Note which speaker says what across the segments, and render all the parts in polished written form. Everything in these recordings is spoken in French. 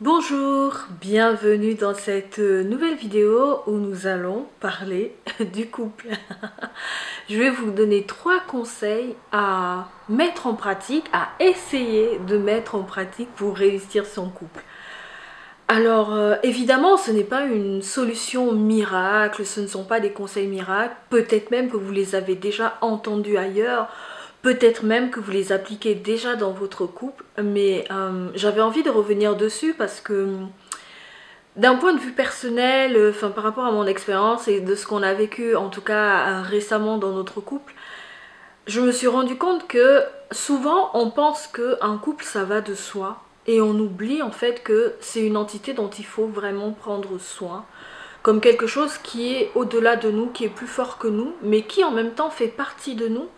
Speaker 1: Bonjour, bienvenue dans cette nouvelle vidéo où nous allons parler du couple. Je vais vous donner 3 conseils à mettre en pratique, à essayer de mettre en pratique pour réussir son couple. Alors évidemment ce n'est pas une solution miracle, ce ne sont pas des conseils miracles, peut-être même que vous les avez déjà entendus ailleurs. Peut-être même que vous les appliquez déjà dans votre couple, mais j'avais envie de revenir dessus parce que d'un point de vue personnel, par rapport à mon expérience et de ce qu'on a vécu en tout cas récemment dans notre couple, je me suis rendu compte que souvent on pense qu'un couple ça va de soi et on oublie en fait que c'est une entité dont il faut vraiment prendre soin, comme quelque chose qui est au-delà de nous, qui est plus fort que nous, mais qui en même temps fait partie de nous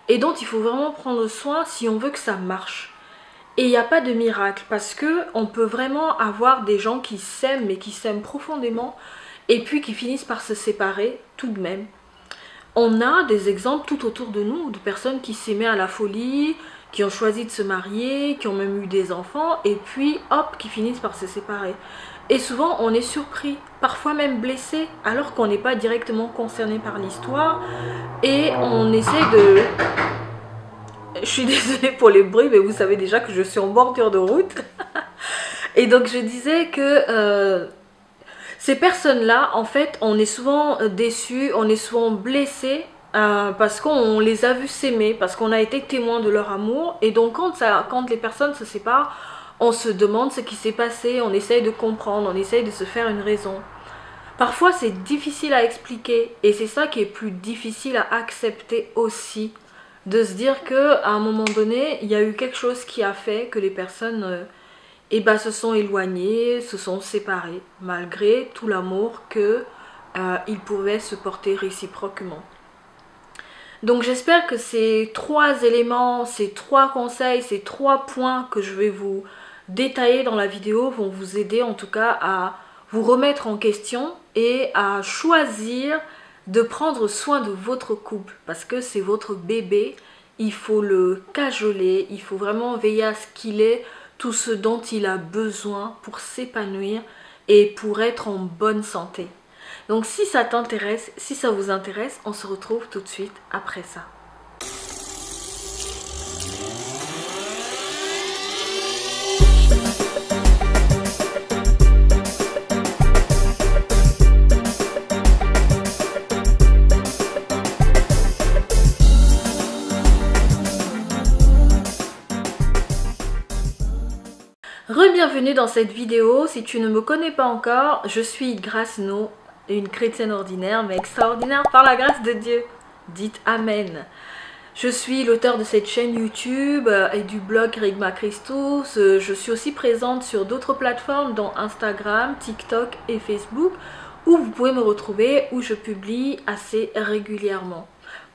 Speaker 1: et dont il faut vraiment prendre soin si on veut que ça marche. Et il n'y a pas de miracle parce que on peut vraiment avoir des gens qui s'aiment mais qui s'aiment profondément et puis qui finissent par se séparer tout de même. On a des exemples tout autour de nous de personnes qui s'aimaient à la folie, qui ont choisi de se marier, qui ont même eu des enfants et puis hop, qui finissent par se séparer. Et souvent on est surpris, parfois même blessé, alors qu'on n'est pas directement concerné par l'histoire et on essaie de... Je suis désolée pour les bruits, mais vous savez déjà que je suis en bordure de route. Et donc je disais que ces personnes-là, en fait, on est souvent déçus, on est souvent blessés parce qu'on les a vus s'aimer, parce qu'on a été témoin de leur amour. Et donc quand les personnes se séparent, on se demande ce qui s'est passé, on essaye de comprendre, on essaye de se faire une raison. Parfois c'est difficile à expliquer et c'est ça qui est plus difficile à accepter aussi. De se dire qu'à un moment donné, il y a eu quelque chose qui a fait que les personnes se sont éloignées, se sont séparées, malgré tout l'amour qu'ils pouvaient se porter réciproquement. Donc j'espère que ces 3 éléments, ces 3 conseils, ces 3 points que je vais vous détailler dans la vidéo vont vous aider en tout cas à vous remettre en question et à choisir de prendre soin de votre couple parce que c'est votre bébé, il faut le cajoler, il faut vraiment veiller à ce qu'il ait tout ce dont il a besoin pour s'épanouir et pour être en bonne santé. Donc si ça t'intéresse, si ça vous intéresse, on se retrouve tout de suite après ça. Re-bienvenue dans cette vidéo. Si tu ne me connais pas encore, je suis Grace No, une chrétienne ordinaire mais extraordinaire par la grâce de Dieu. Dites Amen. Je suis l'auteur de cette chaîne YouTube et du blog Kerygma Christus. Je suis aussi présente sur d'autres plateformes dont Instagram, TikTok et Facebook où vous pouvez me retrouver, où je publie assez régulièrement.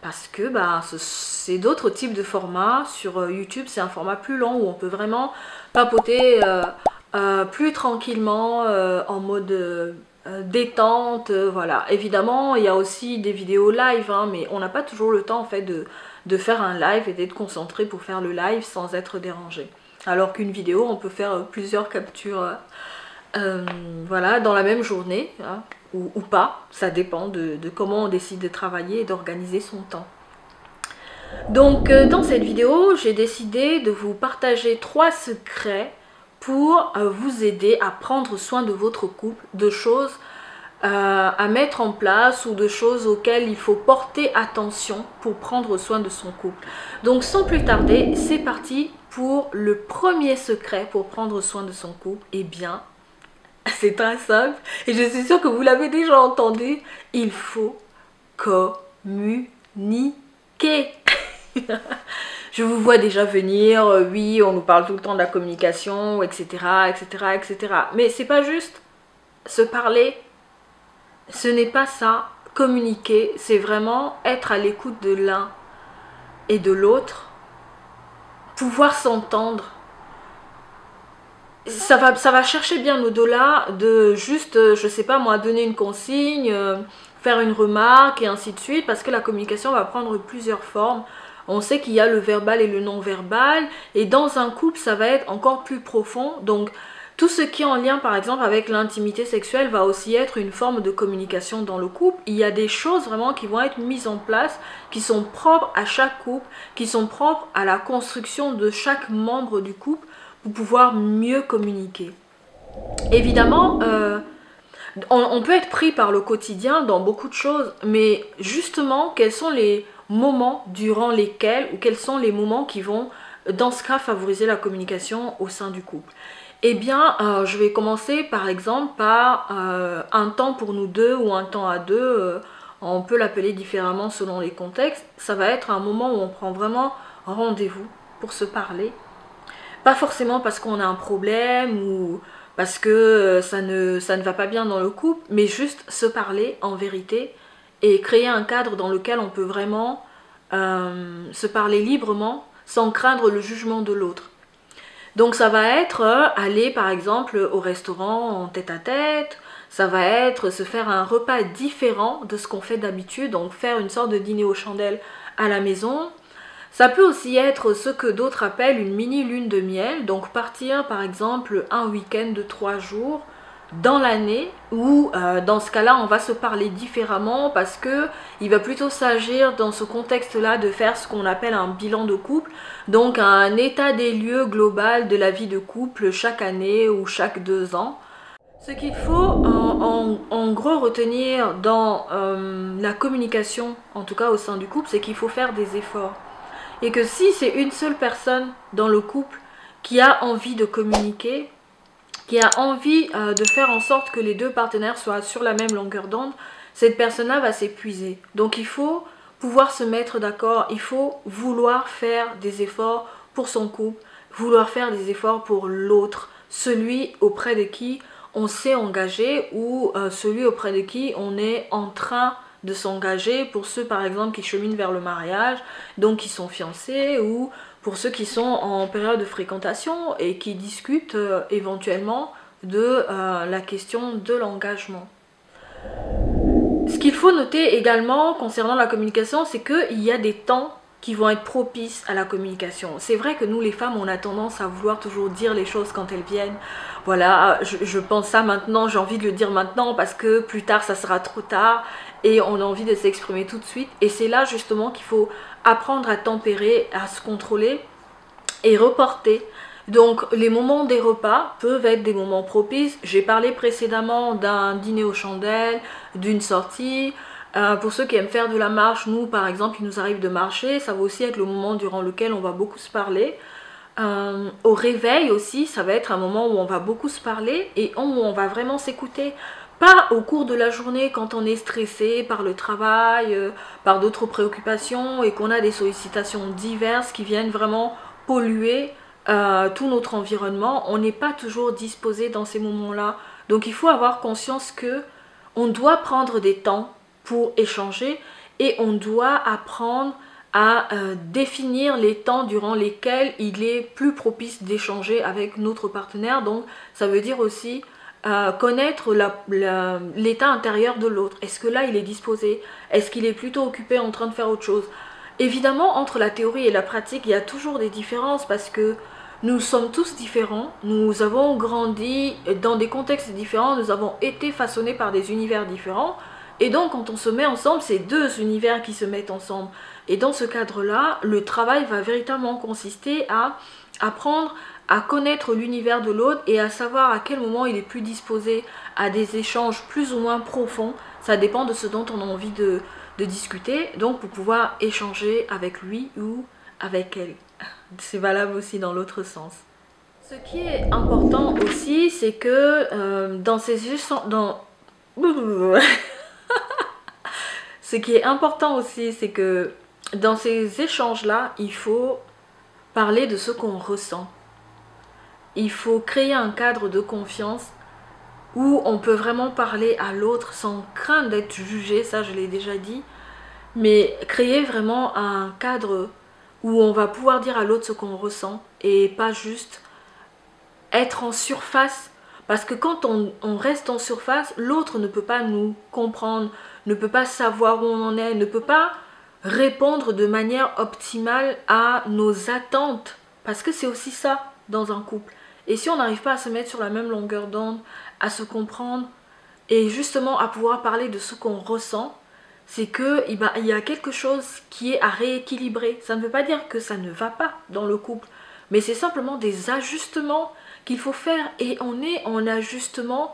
Speaker 1: Parce que c'est d'autres types de formats. Sur YouTube, c'est un format plus long où on peut vraiment papoter plus tranquillement en mode détente. Voilà. Évidemment, il y a aussi des vidéos live, hein, mais on n'a pas toujours le temps en fait de faire un live et d'être concentré pour faire le live sans être dérangé. Alors qu'une vidéo, on peut faire plusieurs captures voilà, dans la même journée. Hein, ou pas, ça dépend de comment on décide de travailler et d'organiser son temps. Donc dans cette vidéo, j'ai décidé de vous partager 3 secrets pour vous aider à prendre soin de votre couple, de choses à mettre en place ou de choses auxquelles il faut porter attention pour prendre soin de son couple. Donc sans plus tarder, c'est parti pour le premier secret pour prendre soin de son couple. Eh bien, c'est très simple et je suis sûre que vous l'avez déjà entendu. Il faut communiquer. Je vous vois déjà venir, oui, on nous parle tout le temps de la communication, etc., etc., etc. Mais c'est pas juste se parler, ce n'est pas ça. Communiquer, c'est vraiment être à l'écoute de l'un et de l'autre, pouvoir s'entendre. Ça va chercher bien au-delà de juste, je sais pas moi, donner une consigne, faire une remarque et ainsi de suite, parce que la communication va prendre plusieurs formes. On sait qu'il y a le verbal et le non-verbal, et dans un couple, ça va être encore plus profond. Donc, Tout ce qui est en lien par exemple avec l'intimité sexuelle va aussi être une forme de communication dans le couple. Il y a des choses vraiment qui vont être mises en place, qui sont propres à chaque couple, qui sont propres à la construction de chaque membre du couple pour pouvoir mieux communiquer. Évidemment, on peut être pris par le quotidien dans beaucoup de choses, mais justement, quels sont les moments durant lesquels, ou quels sont les moments qui vont, dans ce cas, favoriser la communication au sein du couple? Eh bien, je vais commencer par exemple par un temps pour nous deux ou un temps à deux. On peut l'appeler différemment selon les contextes. Ça va être un moment où on prend vraiment rendez-vous pour se parler. Pas forcément parce qu'on a un problème ou parce que ça ne va pas bien dans le couple, mais juste se parler en vérité et créer un cadre dans lequel on peut vraiment se parler librement sans craindre le jugement de l'autre. Donc ça va être aller par exemple au restaurant en tête-à-tête, ça va être se faire un repas différent de ce qu'on fait d'habitude, donc faire une sorte de dîner aux chandelles à la maison. Ça peut aussi être ce que d'autres appellent une mini lune de miel, donc partir par exemple un week-end de 3 jours dans l'année où dans ce cas-là on va se parler différemment parce que il va plutôt s'agir dans ce contexte-là de faire ce qu'on appelle un bilan de couple, donc un état des lieux global de la vie de couple chaque année ou chaque 2 ans. Ce qu'il faut en gros retenir dans la communication, en tout cas au sein du couple, c'est qu'il faut faire des efforts. Et que si c'est une seule personne dans le couple qui a envie de communiquer, qui a envie de faire en sorte que les deux partenaires soient sur la même longueur d'onde, cette personne-là va s'épuiser. Donc il faut pouvoir se mettre d'accord, il faut vouloir faire des efforts pour son couple, vouloir faire des efforts pour l'autre, celui auprès de qui on s'est engagé ou celui auprès de qui on est en train de s'engager, pour ceux par exemple qui cheminent vers le mariage, donc qui sont fiancés, ou pour ceux qui sont en période de fréquentation et qui discutent éventuellement de la question de l'engagement. Ce qu'il faut noter également concernant la communication, c'est qu'il y a des temps qui vont être propices à la communication. C'est vrai que nous les femmes, on a tendance à vouloir toujours dire les choses quand elles viennent. Voilà, je pense ça maintenant, j'ai envie de le dire maintenant parce que plus tard ça sera trop tard et on a envie de s'exprimer tout de suite. Et c'est là justement qu'il faut apprendre à tempérer, à se contrôler et reporter. Donc les moments des repas peuvent être des moments propices. J'ai parlé précédemment d'un dîner aux chandelles, d'une sortie. Pour ceux qui aiment faire de la marche, nous par exemple il nous arrive de marcher, ça va aussi être le moment durant lequel on va beaucoup se parler. Au réveil aussi, ça va être un moment où on va beaucoup se parler et où on va vraiment s'écouter. Pas au cours de la journée quand on est stressé par le travail, par d'autres préoccupations et qu'on a des sollicitations diverses qui viennent vraiment polluer tout notre environnement. On n'est pas toujours disposé dans ces moments-là. Donc il faut avoir conscience que on doit prendre des temps pour échanger et on doit apprendre à définir les temps durant lesquels il est plus propice d'échanger avec notre partenaire. Donc ça veut dire aussi connaître l'état intérieur de l'autre. Est-ce que là il est disposé? Est-ce qu'il est plutôt occupé en train de faire autre chose? Évidemment, entre la théorie et la pratique, il y a toujours des différences parce que nous sommes tous différents, nous avons grandi dans des contextes différents, nous avons été façonnés par des univers différents. Et donc quand on se met ensemble, c'est deux univers qui se mettent ensemble. Et dans ce cadre-là, le travail va véritablement consister à apprendre à connaître l'univers de l'autre et à savoir à quel moment il est plus disposé à des échanges plus ou moins profonds. Ça dépend de ce dont on a envie de discuter, donc pour pouvoir échanger avec lui ou avec elle. C'est valable aussi dans l'autre sens. Ce qui est important aussi, c'est que dans ces échanges... Ce qui est important aussi, c'est que dans ces échanges-là, il faut parler de ce qu'on ressent. Il faut créer un cadre de confiance où on peut vraiment parler à l'autre sans crainte d'être jugé, ça je l'ai déjà dit, mais créer vraiment un cadre où on va pouvoir dire à l'autre ce qu'on ressent et pas juste être en surface. Parce que quand on reste en surface, l'autre ne peut pas nous comprendre, ne peut pas savoir où on en est, ne peut pas répondre de manière optimale à nos attentes. Parce que c'est aussi ça dans un couple. Et si on n'arrive pas à se mettre sur la même longueur d'onde, à se comprendre et justement à pouvoir parler de ce qu'on ressent, c'est que il y a quelque chose qui est à rééquilibrer. Ça ne veut pas dire que ça ne va pas dans le couple, mais c'est simplement des ajustements qu'il faut faire. Et on est en ajustement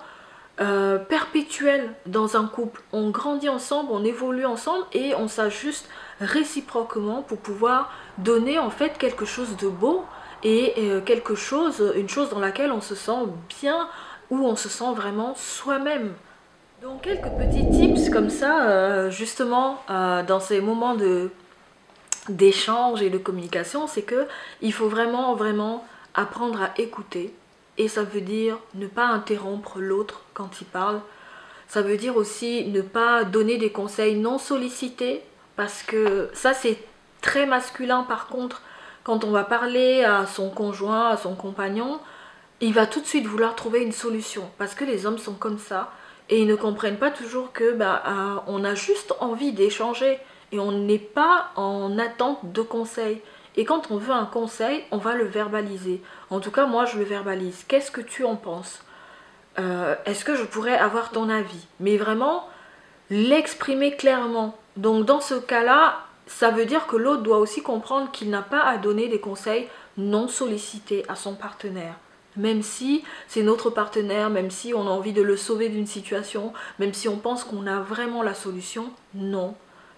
Speaker 1: perpétuel dans un couple. On grandit ensemble, on évolue ensemble et on s'ajuste réciproquement pour pouvoir donner en fait quelque chose de beau et une chose dans laquelle on se sent bien, où on se sent vraiment soi-même. Donc quelques petits tips comme ça, justement, dans ces moments d'échange et de communication, c'est que il faut vraiment apprendre à écouter. Et ça veut dire ne pas interrompre l'autre quand il parle. Ça veut dire aussi ne pas donner des conseils non sollicités, parce que ça c'est très masculin. Par contre, quand on va parler à son conjoint, à son compagnon, il va tout de suite vouloir trouver une solution, parce que les hommes sont comme ça et ils ne comprennent pas toujours que on a juste envie d'échanger et on n'est pas en attente de conseils. Et quand on veut un conseil, on va le verbaliser. En tout cas, moi, je le verbalise. Qu'est-ce que tu en penses? Est-ce que je pourrais avoir ton avis? Mais vraiment, l'exprimer clairement. Donc, dans ce cas-là, ça veut dire que l'autre doit aussi comprendre qu'il n'a pas à donner des conseils non sollicités à son partenaire. Même si c'est notre partenaire, même si on a envie de le sauver d'une situation, même si on pense qu'on a vraiment la solution, non.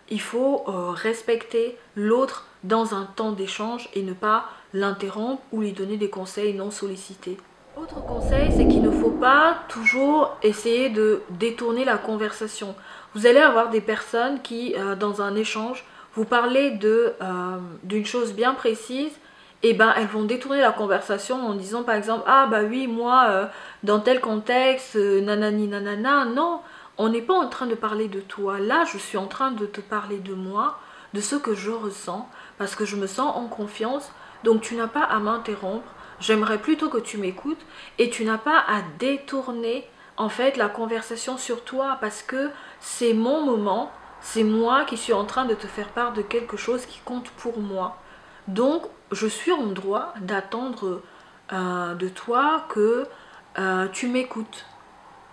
Speaker 1: Il faut respecter l'autre dans un temps d'échange et ne pas l'interrompre ou lui donner des conseils non sollicités. Autre conseil, c'est qu'il ne faut pas toujours essayer de détourner la conversation. Vous allez avoir des personnes qui, dans un échange, vous parlez d'une chose bien précise, et elles vont détourner la conversation en disant par exemple, ah bah oui, moi, dans tel contexte, nanani nanana. Non, on n'est pas en train de parler de toi. Là, je suis en train de te parler de moi, de ce que je ressens, parce que je me sens en confiance. Donc tu n'as pas à m'interrompre. J'aimerais plutôt que tu m'écoutes et tu n'as pas à détourner en fait la conversation sur toi, parce que c'est mon moment, c'est moi qui suis en train de te faire part de quelque chose qui compte pour moi. Donc je suis en droit d'attendre de toi que tu m'écoutes,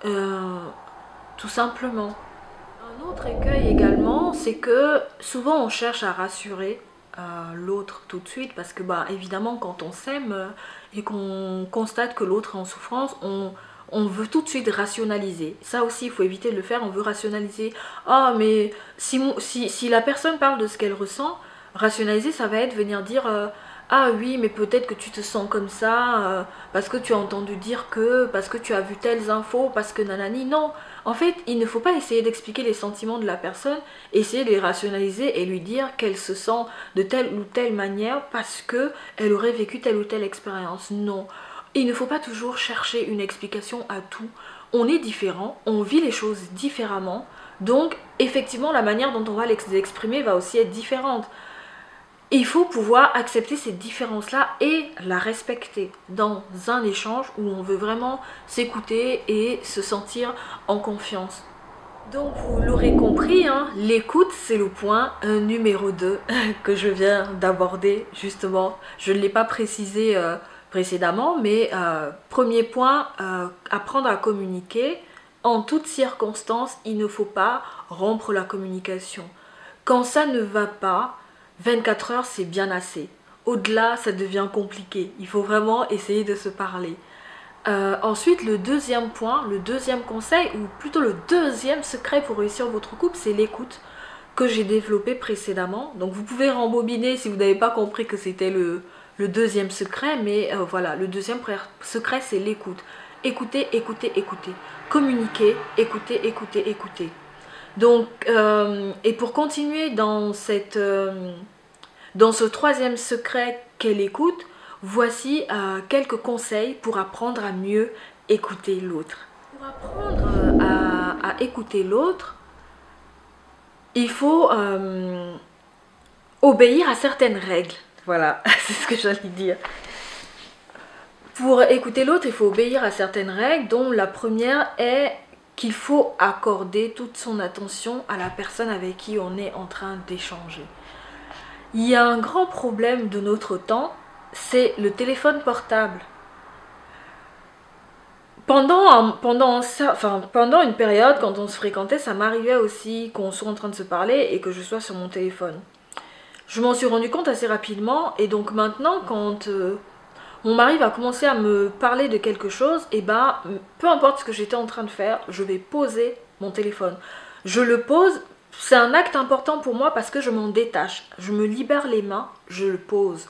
Speaker 1: tout simplement. Un autre écueil également, c'est que souvent on cherche à rassurer l'autre tout de suite, parce que évidemment quand on s'aime et qu'on constate que l'autre est en souffrance, on veut tout de suite rationaliser. Ça aussi il faut éviter de le faire. On veut rationaliser. Ah mais si la personne parle de ce qu'elle ressent, rationaliser ça va être venir dire ah oui mais peut-être que tu te sens comme ça parce que tu as entendu dire que, parce que tu as vu telles infos, parce que nanani. Non, en fait il ne faut pas essayer d'expliquer les sentiments de la personne, essayer de les rationaliser et lui dire qu'elle se sent de telle ou telle manière parce que elle aurait vécu telle ou telle expérience. Non, il ne faut pas toujours chercher une explication à tout. On est différent, on vit les choses différemment, donc effectivement la manière dont on va les exprimer va aussi être différente. Il faut pouvoir accepter cette différence-là et la respecter dans un échange où on veut vraiment s'écouter et se sentir en confiance. Donc vous l'aurez compris, hein, l'écoute c'est le point numéro 2 que je viens d'aborder justement. Je ne l'ai pas précisé précédemment, mais premier point, apprendre à communiquer. En toutes circonstances, il ne faut pas rompre la communication. Quand ça ne va pas, 24 heures c'est bien assez. Au-delà, ça devient compliqué. Il faut vraiment essayer de se parler. Ensuite, le deuxième point, le deuxième conseil, ou plutôt le deuxième secret pour réussir votre couple, c'est l'écoute que j'ai développé précédemment. Donc vous pouvez rembobiner si vous n'avez pas compris que c'était le deuxième secret, mais voilà, le deuxième secret c'est l'écoute. Écoutez, écoutez, écoutez. Communiquer, écoutez, écoutez, écoutez. Donc, et pour continuer dans ce troisième secret qu'est l'écoute, voici quelques conseils pour apprendre à mieux écouter l'autre. Pour apprendre à écouter l'autre, il faut obéir à certaines règles. Voilà, c'est ce que j'allais dire. Pour écouter l'autre, il faut obéir à certaines règles, dont la première est qu'il faut accorder toute son attention à la personne avec qui on est en train d'échanger. Il y a un grand problème de notre temps, c'est le téléphone portable. pendant une période, quand on se fréquentait, ça m'arrivait aussi qu'on soit en train de se parler et que je sois sur mon téléphone. Je m'en suis rendu compte assez rapidement et donc maintenant, quand mon mari va commencer à me parler de quelque chose, et ben, peu importe ce que j'étais en train de faire, je vais poser mon téléphone. Je le pose, c'est un acte important pour moi parce que je m'en détache. Je me libère les mains, je le pose.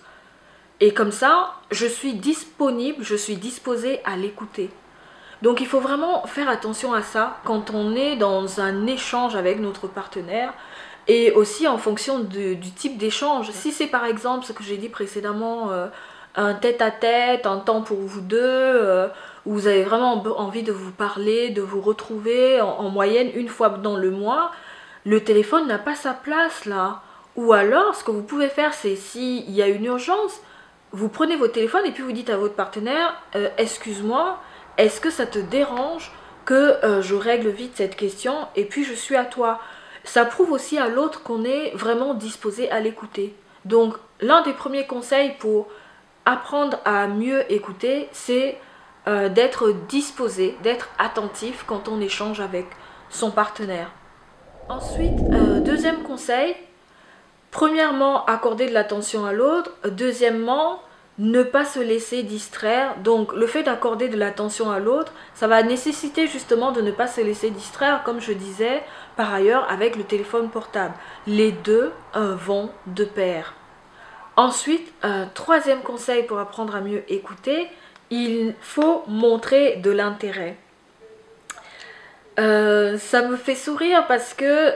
Speaker 1: Et comme ça, je suis disponible, je suis disposée à l'écouter. Donc il faut vraiment faire attention à ça quand on est dans un échange avec notre partenaire et aussi en fonction du type d'échange. Si c'est par exemple ce que j'ai dit précédemment, un tête-à-tête, un temps pour vous deux, où vous avez vraiment envie de vous parler, de vous retrouver en moyenne une fois dans le mois, le téléphone n'a pas sa place là. Ou alors ce que vous pouvez faire, c'est s'il y a une urgence, vous prenez votre téléphone et puis vous dites à votre partenaire, excuse-moi, est-ce que ça te dérange que je règle vite cette question et puis je suis à toi? Ça prouve aussi à l'autre qu'on est vraiment disposé à l'écouter. Donc l'un des premiers conseils pour apprendre à mieux écouter, c'est d'être disposé, d'être attentif quand on échange avec son partenaire. Ensuite, deuxième conseil, premièrement, accorder de l'attention à l'autre. Deuxièmement, ne pas se laisser distraire. Donc le fait d'accorder de l'attention à l'autre, ça va nécessiter justement de ne pas se laisser distraire, comme je disais par ailleurs avec le téléphone portable. Les deux vont de pair. Ensuite, troisième conseil pour apprendre à mieux écouter, il faut montrer de l'intérêt. Ça me fait sourire parce que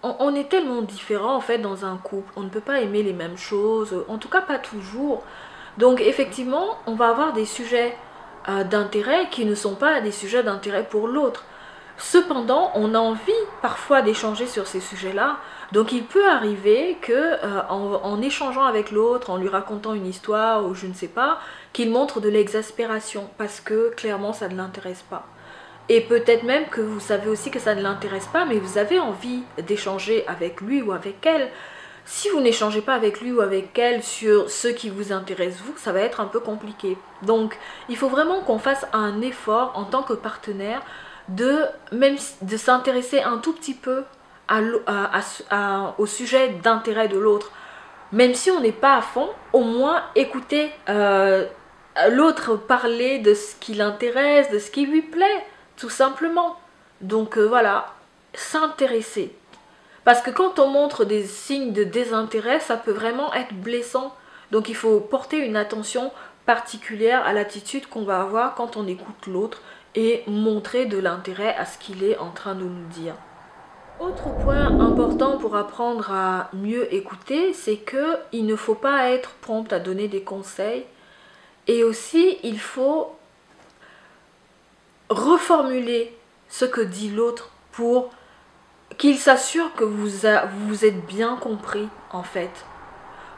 Speaker 1: on est tellement différents en fait dans un couple. On ne peut pas aimer les mêmes choses, en tout cas pas toujours. Donc effectivement, on va avoir des sujets d'intérêt qui ne sont pas des sujets d'intérêt pour l'autre. Cependant, on a envie parfois d'échanger sur ces sujets-là. Donc il peut arriver que en échangeant avec l'autre, en lui racontant une histoire ou je ne sais pas, qu'il montre de l'exaspération parce que clairement ça ne l'intéresse pas. Et peut-être même que vous savez aussi que ça ne l'intéresse pas, mais vous avez envie d'échanger avec lui ou avec elle. Si vous n'échangez pas avec lui ou avec elle sur ce qui vous intéresse vous, ça va être un peu compliqué. Donc il faut vraiment qu'on fasse un effort en tant que partenaire même de s'intéresser un tout petit peu au sujet d'intérêt de l'autre. Même si on n'est pas à fond, au moins écouter l'autre parler de ce qui l'intéresse, de ce qui lui plaît, tout simplement. Donc voilà, s'intéresser. Parce que quand on montre des signes de désintérêt, ça peut vraiment être blessant. Donc il faut porter une attention particulière à l'attitude qu'on va avoir quand on écoute l'autre et montrer de l'intérêt à ce qu'il est en train de nous dire. Autre point important pour apprendre à mieux écouter, c'est qu'il ne faut pas être prompt à donner des conseils. Et aussi, il faut reformuler ce que dit l'autre pour qu'il s'assure que vous êtes bien compris en fait.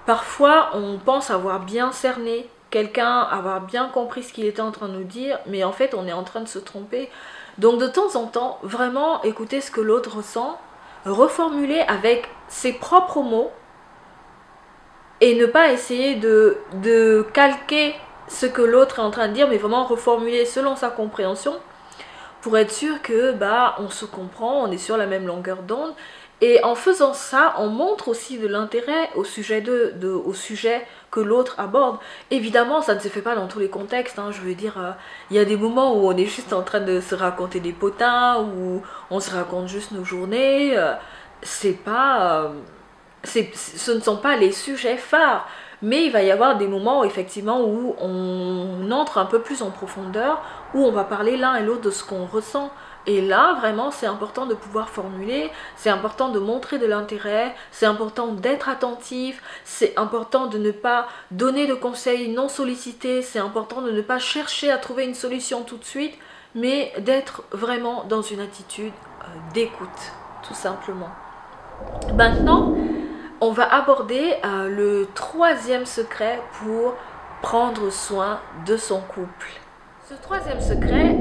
Speaker 1: Parfois, on pense avoir bien cerné quelqu'un, avoir bien compris ce qu'il était en train de nous dire, mais en fait, on est en train de se tromper. Donc de temps en temps, vraiment écouter ce que l'autre ressent, reformuler avec ses propres mots et ne pas essayer de calquer ce que l'autre est en train de dire, mais vraiment reformuler selon sa compréhension pour être sûr que on se comprend, on est sur la même longueur d'onde. Et en faisant ça, on montre aussi de l'intérêt au sujet au sujet que l'autre aborde. Évidemment, ça ne se fait pas dans tous les contextes. Hein. Je veux dire, il y a des moments où on est juste en train de se raconter des potins, où on se raconte juste nos journées. Ce ne sont pas les sujets phares. Mais il va y avoir des moments effectivement où on entre un peu plus en profondeur, où on va parler l'un et l'autre de ce qu'on ressent. Et là, vraiment, c'est important de pouvoir formuler, c'est important de montrer de l'intérêt, c'est important d'être attentif, c'est important de ne pas donner de conseils non sollicités, c'est important de ne pas chercher à trouver une solution tout de suite, mais d'être vraiment dans une attitude d'écoute, tout simplement. Maintenant, on va aborder le troisième secret pour prendre soin de son couple. Ce troisième secret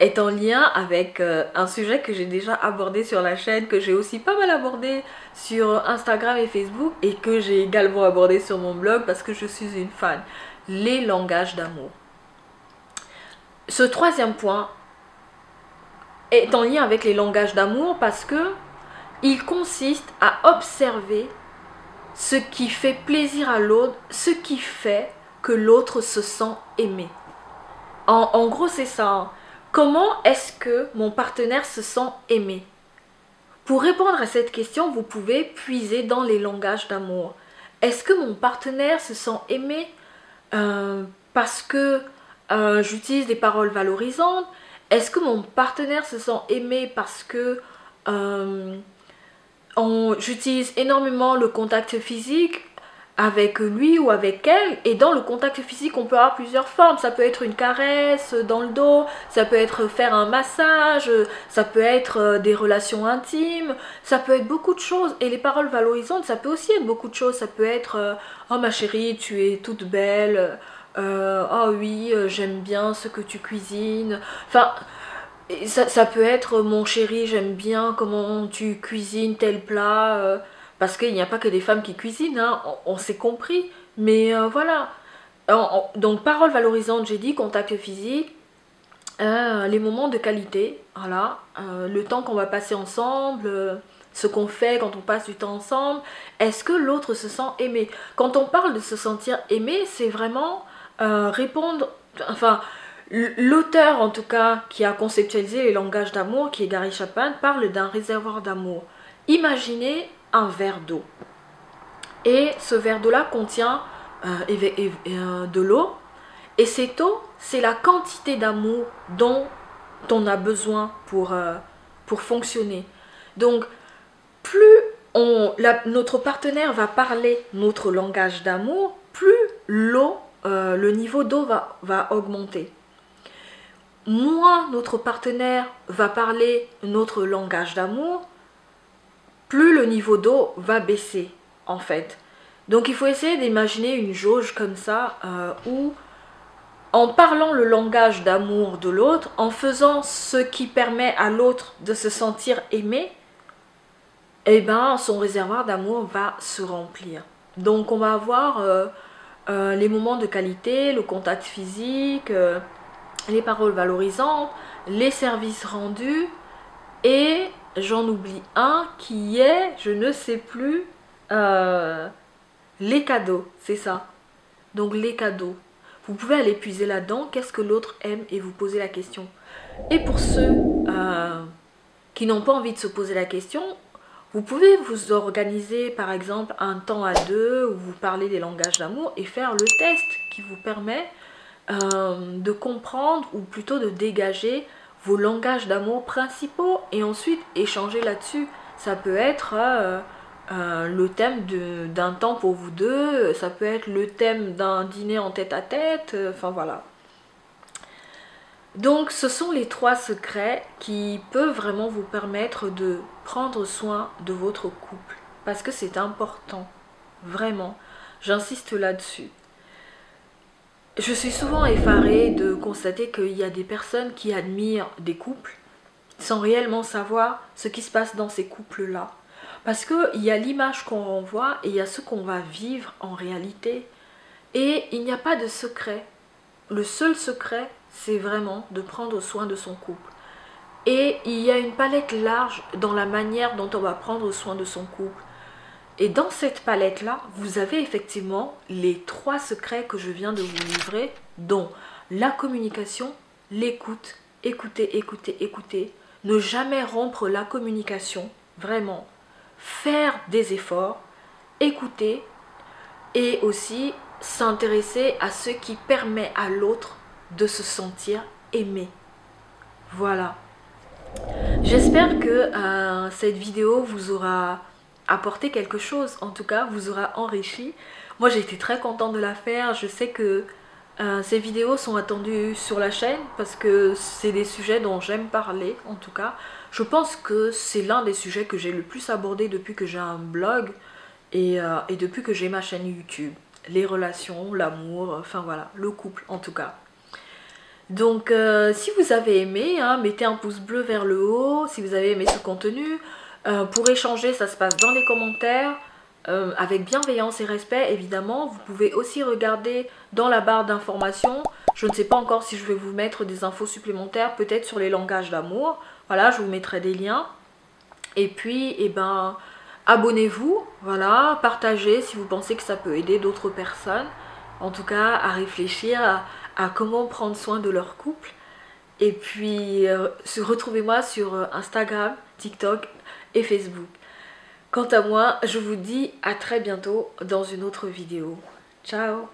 Speaker 1: est en lien avec un sujet que j'ai déjà abordé sur la chaîne, que j'ai aussi pas mal abordé sur Instagram et Facebook et que j'ai également abordé sur mon blog parce que je suis une fan. Les langages d'amour. ce troisième point est en lien avec les langages d'amour parce que il consiste à observer ce qui fait plaisir à l'autre, ce qui fait que l'autre se sent aimé. En gros, c'est ça. Hein. Comment est-ce que mon partenaire se sent aimé? Pour répondre à cette question, vous pouvez puiser dans les langages d'amour. Est-ce que mon partenaire se sent aimé parce que j'utilise des paroles valorisantes? Est-ce que mon partenaire se sent aimé parce que j'utilise énormément le contact physique avec lui ou avec elle, et dans le contact physique on peut avoir plusieurs formes, ça peut être une caresse dans le dos, ça peut être faire un massage, ça peut être des relations intimes, ça peut être beaucoup de choses, et les paroles valorisantes ça peut aussi être beaucoup de choses, ça peut être oh ma chérie tu es toute belle, oh oui j'aime bien ce que tu cuisines, enfin ça peut être mon chéri j'aime bien comment tu cuisines tel plat, parce qu'il n'y a pas que des femmes qui cuisinent, hein, on s'est compris. Mais voilà. Donc, parole valorisante, j'ai dit, contact physique, les moments de qualité, voilà, le temps qu'on va passer ensemble, ce qu'on fait quand on passe du temps ensemble. Est-ce que l'autre se sent aimé? Quand on parle de se sentir aimé, c'est vraiment répondre... Enfin, l'auteur, en tout cas, qui a conceptualisé les langages d'amour, qui est Gary Chapman, parle d'un réservoir d'amour. Imaginez un verre d'eau. Et ce verre d'eau-là contient de l'eau. Et cette eau, c'est la quantité d'amour dont on a besoin pour fonctionner. Donc, plus notre partenaire va parler notre langage d'amour, plus l'eau, le niveau d'eau va augmenter. Moins notre partenaire va parler notre langage d'amour, plus le niveau d'eau va baisser en fait. Donc il faut essayer d'imaginer une jauge comme ça où en parlant le langage d'amour de l'autre, en faisant ce qui permet à l'autre de se sentir aimé, eh ben son réservoir d'amour va se remplir. Donc on va avoir les moments de qualité, le contact physique, les paroles valorisantes, les services rendus et j'en oublie un qui est, je ne sais plus, les cadeaux, c'est ça. Donc les cadeaux. Vous pouvez aller puiser là-dedans, qu'est-ce que l'autre aime et vous poser la question. Et pour ceux qui n'ont pas envie de se poser la question, vous pouvez vous organiser par exemple un temps à deux où vous parlez des langages d'amour et faire le test qui vous permet de comprendre ou plutôt de dégager vos langages d'amour principaux et ensuite échanger là-dessus. Ça peut être le thème d'un temps pour vous deux, ça peut être le thème d'un dîner en tête-à-tête, enfin voilà. Donc ce sont les 3 secrets qui peuvent vraiment vous permettre de prendre soin de votre couple. Parce que c'est important, vraiment, j'insiste là-dessus. Je suis souvent effarée de constater qu'il y a des personnes qui admirent des couples sans réellement savoir ce qui se passe dans ces couples-là. Parce qu'il y a l'image qu'on renvoie et il y a ce qu'on va vivre en réalité. Et il n'y a pas de secret. Le seul secret, c'est vraiment de prendre soin de son couple. Et il y a une palette large dans la manière dont on va prendre soin de son couple. Et dans cette palette-là, vous avez effectivement les 3 secrets que je viens de vous livrer, dont la communication, l'écoute, écouter, écouter, écouter, ne jamais rompre la communication, vraiment, faire des efforts, écouter et aussi s'intéresser à ce qui permet à l'autre de se sentir aimé. Voilà. J'espère que cette vidéo vous aura apporté quelque chose, en tout cas vous aura enrichi. Moi j'ai été très contente de la faire, je sais que ces vidéos sont attendues sur la chaîne parce que c'est des sujets dont j'aime parler en tout cas. Je pense que c'est l'un des sujets que j'ai le plus abordé depuis que j'ai un blog et depuis que j'ai ma chaîne YouTube. Les relations, l'amour, enfin voilà, le couple en tout cas. Donc si vous avez aimé, hein, mettez un pouce bleu vers le haut si vous avez aimé ce contenu. Pour échanger, ça se passe dans les commentaires. avec bienveillance et respect évidemment. Vous pouvez aussi regarder dans la barre d'informations. Je ne sais pas encore si je vais vous mettre des infos supplémentaires, peut-être sur les langages d'amour. Voilà, je vous mettrai des liens. Et puis, eh ben, abonnez-vous, voilà, partagez si vous pensez que ça peut aider d'autres personnes. En tout cas, à réfléchir à comment prendre soin de leur couple. Et puis, retrouvez-moi sur Instagram, TikTok et Facebook. Quant à moi, je vous dis à très bientôt dans une autre vidéo. Ciao!